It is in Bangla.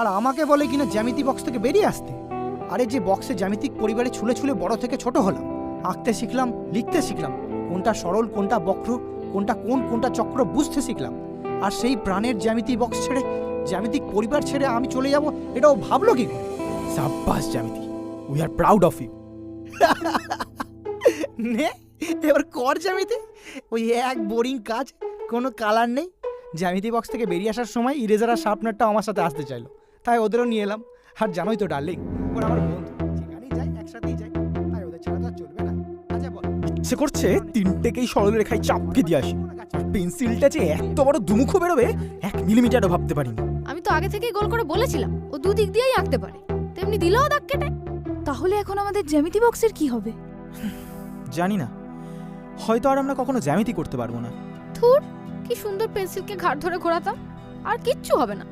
আর আমাকে বলে কিনা জ্যামিতি বক্স থেকে বেরিয়ে আসতে। আরে যে বক্সে জ্যামিতিক পরিবারে ছুলে ছুলে বড় থেকে ছোট হলাম, আঁকতে শিখলাম, লিখতে শিখলাম, কোনটা সরল কোনটা বক্র, কোনটা কোন কোনটা চক্র বুঝতে শিখলাম। আর সেই প্রাণের জ্যামিতি বক্স ছেড়ে, জ্যামিতিক পরিবার ছেড়ে আমি চলে যাব, এটাও ভাবলো কি করে? সাব্বাস জ্যামিতি, we are proud of you. নে এবার কর জ্যামিতি। ওই এক বোরিং কাজ, কোনো কালার নেই। জ্যামিতি বক্স থেকে বেরিয়ে আসার সময় ইরেজার আর শার্পনারটাও আমার সাথে আসতে চাইলো, তাই ওদেরও নিয়ে এলাম। আর জানোই তো ডার্লিং, ওরা আমার বন্ধু, যেখানেই যাই একসাথেই যাই, তাই ওদের ছাড়া তো আর চলবে না। আচ্ছা বল, ইচ্ছে করছে তিনটেকেই সরল রেখায় চাপকে দিয়ে আসি। আর পেন্সিলটা যে এত বড় দুমুখ বেরোবে 1 মিলিমিটারও ভাবতে পারিনি। আমি তো আগে থেকেই গোল করে বলেছিলাম ও দুদিক দিয়েই আঁকতে পারে, তেমনি দিলেও দাগ কেটে। তাহলে এখন আমাদের জ্যামিতি বক্সের কি হবে? জানি না, হয়তো আর আমরা কখনো জ্যামিতি করতে পারবো না। ধুর, কি সুন্দর পেন্সিলকে ঘাড় ধরে ঘোরাতাম, আর কিচ্ছু হবে না।